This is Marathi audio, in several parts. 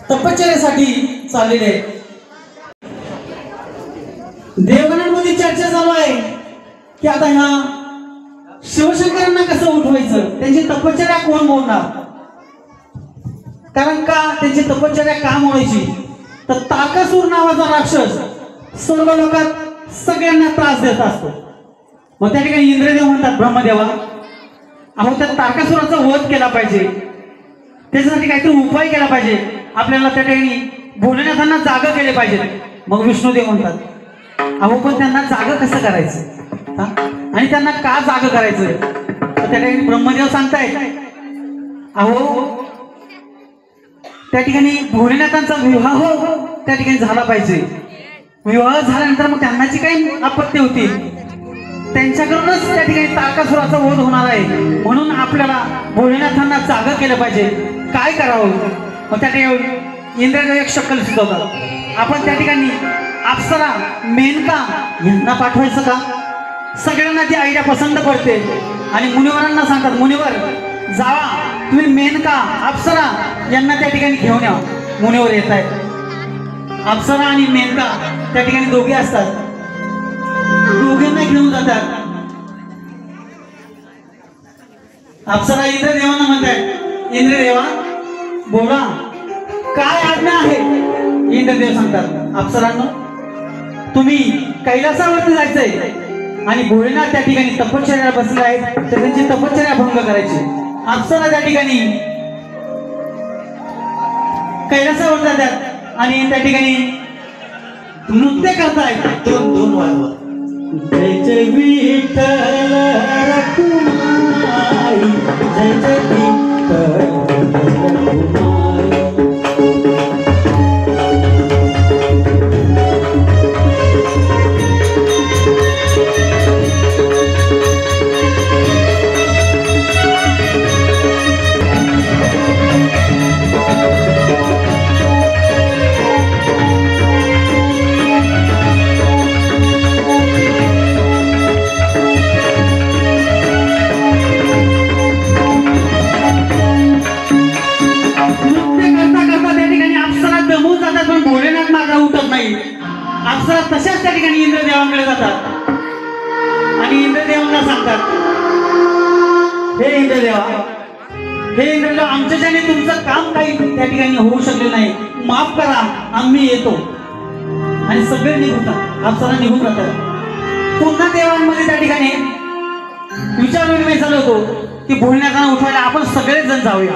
तपश्चर्यासाठी चाललेले आहेत। देवगणांमध्ये चर्चा चालू आहे की आता ह्या शिवशंकरांना कसं उठवायचं, त्यांची तपश्चर्या कोण मोडणार। कारण का त्यांची तपश्चर्या का मोडायची, तर तारकासूर नावाचा राक्षस सर्व लोकात सगळ्यांना त्रास देत असतो। मग त्या ठिकाणी इंद्रदेव म्हणतात ब्रह्मदेवा, अहो त्या तारकासुराचा वध केला पाहिजे, त्याच्यासाठी काहीतरी उपाय केला पाहिजे, आपल्याला त्या ठिकाणी भोलेनाथांना जागा केले पाहिजे। मग विष्णुदेव म्हणतात अहो पण त्यांना जागा कसं करायचं आणि त्यांना का जागा करायचं। तर त्या ठिकाणी ब्रह्मदेव सांगतायत अहो त्या ठिकाणी भोलेनाथांचा विवाह त्या ठिकाणी झाला पाहिजे, विवाह झाल्यानंतर मग त्यांना जी काही आपत्ती होती त्यांच्याकडूनच त्या ठिकाणी तारकासुराचा वध होणार आहे, म्हणून आपल्याला भोलेनाथांना जागा केलं पाहिजे, काय करावं। मग त्या ठिकाणी इंद्रदेव एक शक्कल सुचवतात, आपण त्या ठिकाणी अप्सरा मेनका यांना पाठवायचं का। सगळ्यांना ती आयडिया पसंत पडते आणि मुनिवरांना सांगतात मुनिवर जावा तुम्ही मेनका अप्सरा यांना त्या ठिकाणी घेऊन या। मुनिवर येत आहेत, अप्सरा आणि मेनका त्या ठिकाणी दोघे असतात, दोघांना घेऊन जातात। अप्सरा इंद्रदेवांना म्हणतात इंद्रदेवा बोला काय आज्ञा आहे। इंद्रदेव सांगतात अप्सरांनो तुम्ही कैलासावरती जायचंय आणि भोलेनाथ त्या ठिकाणी तपश्चर्या बसले आहेत, तर त्यांची तपश्चर्या भंग करायची। अप्सरा त्या ठिकाणी कैलासावर जातात आणि त्या ठिकाणी नृत्य करतायत दोन वाजवा जय जय विठ्ठल रखुमाई जय जय विठ्ठल रखुमाई। अप्सरा तशाच त्या ठिकाणी इंद्रदेवांकडे जातात आणि इंद्रदेवांना सांगतात हे इंद्रदेव आमच्याच्याने तुमचं काम काही त्या ठिकाणी होऊ शकले नाही, माफ करा, आम्ही येतो। आणि सगळे निघून अप्सरा निघून जातात। पुन्हा देवांमध्ये त्या ठिकाणी विचार विनिमय चालू होतो की भोलेनाथांना उठवायला आपण सगळेजण जाऊया।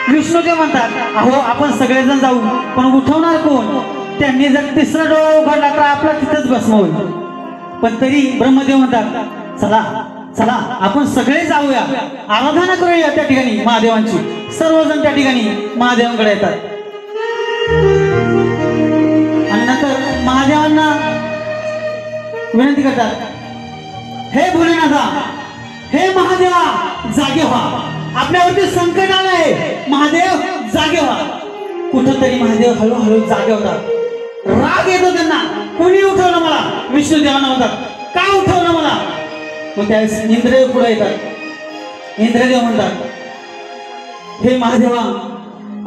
विष्णुदेव म्हणतात अहो आपण सगळेजण जाऊ, पण उठवणार कोण। त्यांनी जर तिसरा डोळा उघडला तर आपला तिथंच भस्म होईल। पण तरी ब्रह्मदेव म्हणतात चला चला आपण सगळे जाऊया, आराधना करूया त्या ठिकाणी महादेवांची। सर्वजण त्या ठिकाणी महादेवांकडे येतात आणि नंतर महादेवांना विनंती करतात हे भोलेनाथा हे महादेवा जागे व्हा, आपल्यावरती संकट आलं आहे, महादेव जागे व्हा। कुठंतरी महादेव हळूहळू जागे होतात, राग येतो त्यांना, कोणी उठवलं मला। विष्णुदेवांना म्हणतात का उठवलं मला। मग त्यावेळेस इंद्रदेव पुढे येतात, इंद्रदेव म्हणतात हे महादेवा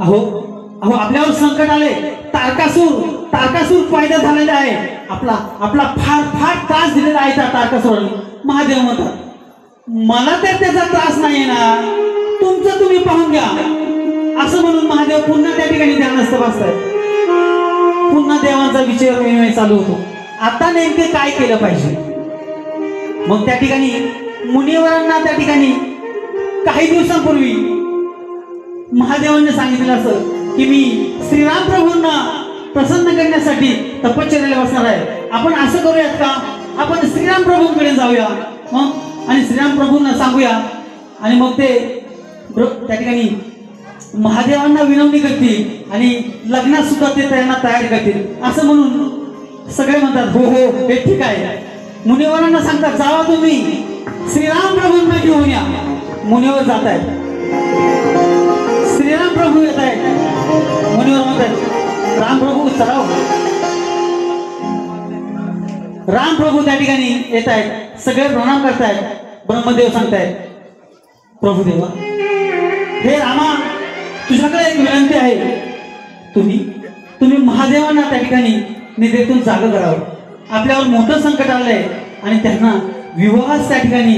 अहो अहो आपल्यावर संकट आले, तारकासूर पैदा झालेला आहे, आपला फार फार त्रास दिलेला आहे त्या तारकासुराने। महादेव म्हणतात मला तर त्याचा त्रास नाही ना, तुमचं तुम्ही पाहून घ्या। असं म्हणून महादेव पुन्हा त्या ठिकाणी ध्यानस्थ बसतात। पुन्हा देवांचा विचार विनिमय चालू होतो, आता नेमके काय केलं पाहिजे। मग त्या ठिकाणी मुनिवरांना त्या ठिकाणी काही दिवसांपूर्वी महादेवांनी सांगितलं असं की मी श्रीराम प्रभूंना प्रसन्न करण्यासाठी तपश्चर्याला बसणार आहे, आपण असं करूयात का, आपण श्रीराम प्रभूंकडे जाऊया मग आणि श्रीराम प्रभूंना सांगूया। आणि मग ते त्या ठिकाणी महादेवांना विनवणी करतील आणि लग्नात सुद्धा ते त्यांना तयार करतील। असं म्हणून सगळे म्हणतात हो हो हे ठीक आहे। मुनिवरांना सांगतात जावा तुम्ही श्रीराम प्रभूंना घेऊन या। मुनिवर जात आहेत, श्रीराम प्रभू येत आहेत, मुनिवर म्हणतात राम प्रभू चलाव। राम प्रभू त्या ठिकाणी येत आहेत, सगळे प्रणाम करतायत। ब्रह्मदेव सांगतायत प्रभुदेवा हे रामा तुझ्याकडे एक विनंती आहे, तुम्ही महादेवांना त्या ठिकाणी निद्रेतून जाग करावं. आपल्यावर मोठं संकट आलंय आणि त्यांना विवाहास त्या ठिकाणी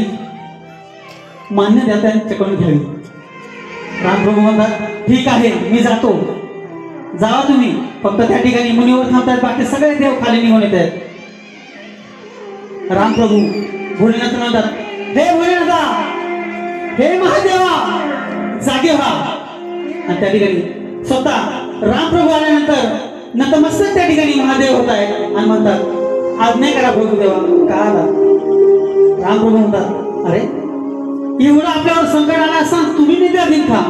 मान्यता त्यांच्याकडून घ्यावी. रामप्रभू म्हणतात ठीक आहे मी जातो, जावा तुम्ही, फक्त त्या ठिकाणी मुनीवर थांबतात, बाकी सगळे देव खाली निघून येत आहेत. रामप्रभू भोलेनाथ म्हणतात हे भोलेनाथा, हे महादेवा जागे व्हा. आणि त्या ठिकाणी स्वतः रामप्रभू आल्यानंतर नतमस्तक त्या ठिकाणी महादेव होत आहे आणि म्हणतात आज्ञा करा प्रभू देवा. का आला? रामप्रभू म्हणतात अरे एवढं आपल्यावर संकट आलं असताना तुम्ही निद्रा घेत का?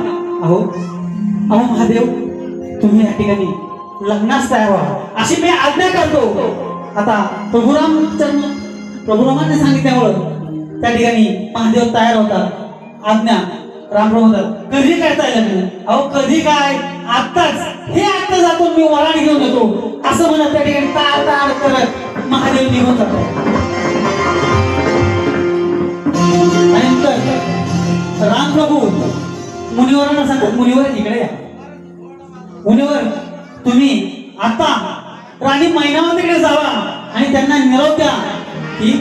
अहो महादेव, तुम्ही या ठिकाणी लग्नास तयार व्हा अशी मी आज्ञा करतो. आता प्रभुरामाने सांगितल्यामुळं त्या ठिकाणी महादेव तयार होतात. आज्ञा रामप्रभू म्हणतात कधी करता येईल? अहो कधी काय, आत्ताच, हे आत्ता जातो मी वराड घेऊन येतो असं म्हणत त्या ठिकाणी ताड करत महादेव निघून जातात. आणि नंतर रामप्रभू मुनिवरांना सांगतात मुनिवर इकडे या. मुनिवर तुम्ही आता राणी मैनावतीकडे जावा आणि त्यांना निरोप द्या की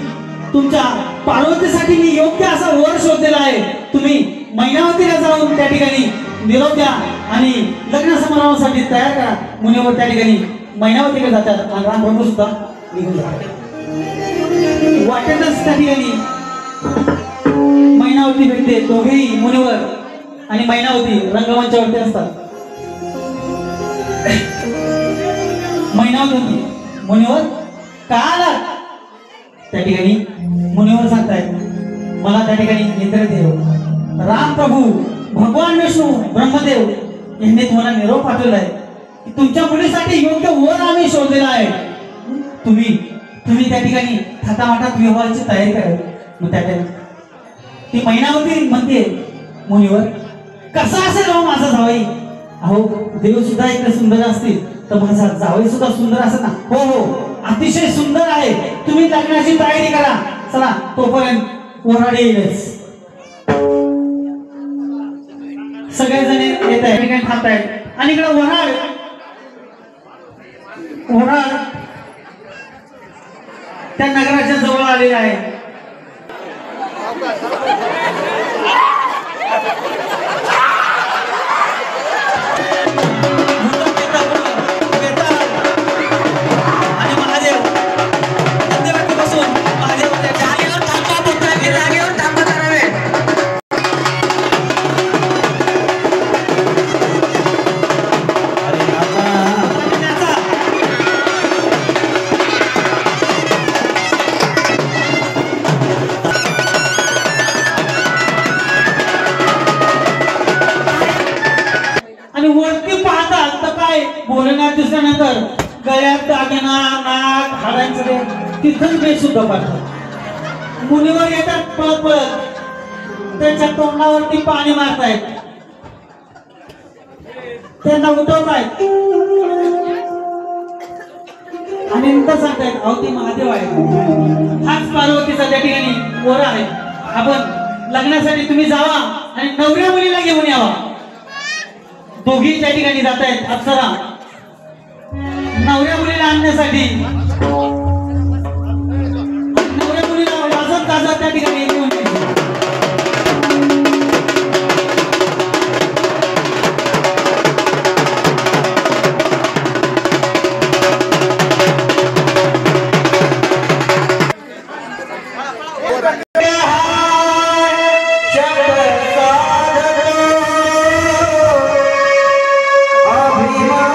तुमच्या पार्वतीसाठी मी योग्य असा वर शोधलेला आहे. तुम्ही मैनावतीला जाऊन त्या ठिकाणी निरोप द्या आणि लग्न समारंभासाठी तयार करा. मुनिवर त्या ठिकाणी मैनावतीकडे जातात आणि रामप्रभू सुद्धा निघून जातात. वाटेतच त्या ठिकाणी मैनावती भेटते. दोघेही मुनिवर आणि मैनावती रंगमंचावरती असतात. मैनावती मुनिवर का आला? त्या ठिकाणी मुनिवर सांगतायत मला त्या ठिकाणी इंद्रदेव रामप्रभू भगवान विष्णू ब्रह्मदेव यांनी तुम्हाला निरोप पाठवलाय की तुमच्या मुलीसाठी योग्य वर आम्ही शोधलेला आहे. तुम्ही त्या ठिकाणी थाटामाटात विवाहाची तयारी करा. मग त्या ठिकाणी ती मैनावती म्हणते मुनिवर कसा असेल हो माझा जावई? अहो देव सुद्धा इकडे सुंदर असतील तर माझा जावई सुद्धा सुंदर असेल ना? हो अतिशय सुंदर आहे. तुम्ही लग्नाची तयारी करा. चला तोपर्यंत वराड येईलच. सगळेजण येत आहे ठिकाणी थांबतायत आणि इकडे वराड त्या नगराच्या जवळ आलेला आहे. भोलेनाथ दिसल्यानंतर गळ्यात दागिना नाक हाडांचं तिथंच बेस सुद्धा पाडतात. मुलीवर येतात पळत त्यांच्या तोंडावरती पाणी मारतायत, त्यांना उठवतायत आणि नंतर सांगतायत अहो ती महादेव आहे, हाच पार्वतीचा त्या ठिकाणी वर आहे. आपण लग्नासाठी तुम्ही जावा आणि नवऱ्या मुलीला घेऊन यावा. दोघी त्या ठिकाणी जात आहेत अप्सरा नवऱ्या मुलीला आणण्यासाठी. नवऱ्या मुलीला वाजत गाजत त्या ठिकाणी घेऊन अभिमान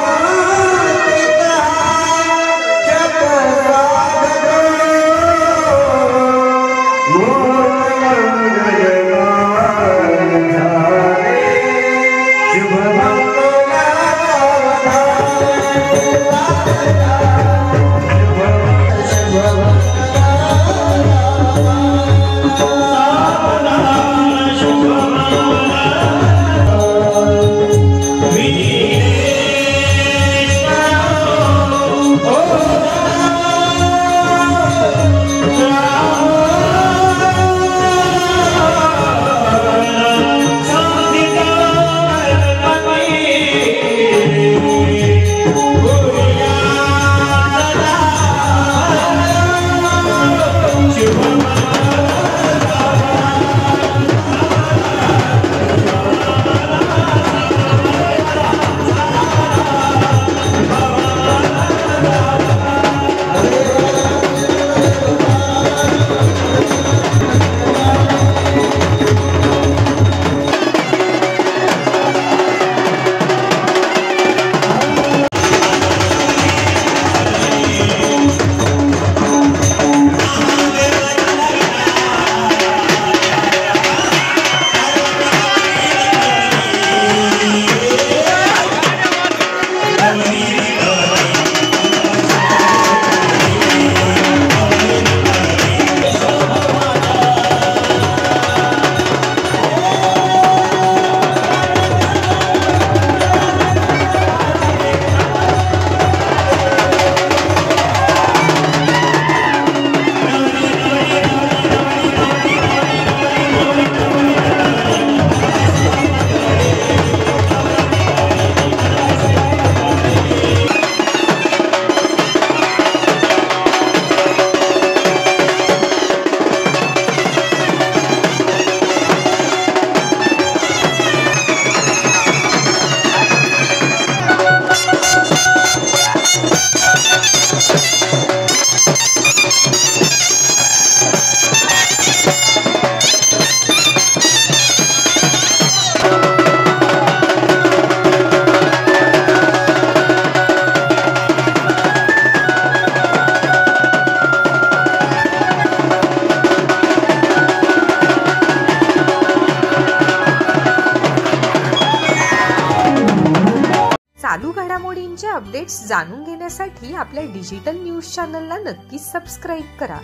चालू घडामोडींचे अपडेट्स जाणून घेण्यासाठी आपल्या डिजिटल न्यूज चॅनलला नक्कीच सबस्क्राईब करा,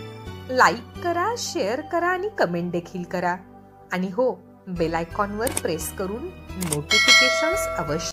लाईक करा, शेअर करा आणि कमेंट देखील करा. आणि हो, बेल आयकॉनवर प्रेस करून नोटिफिकेशन्स अवश्य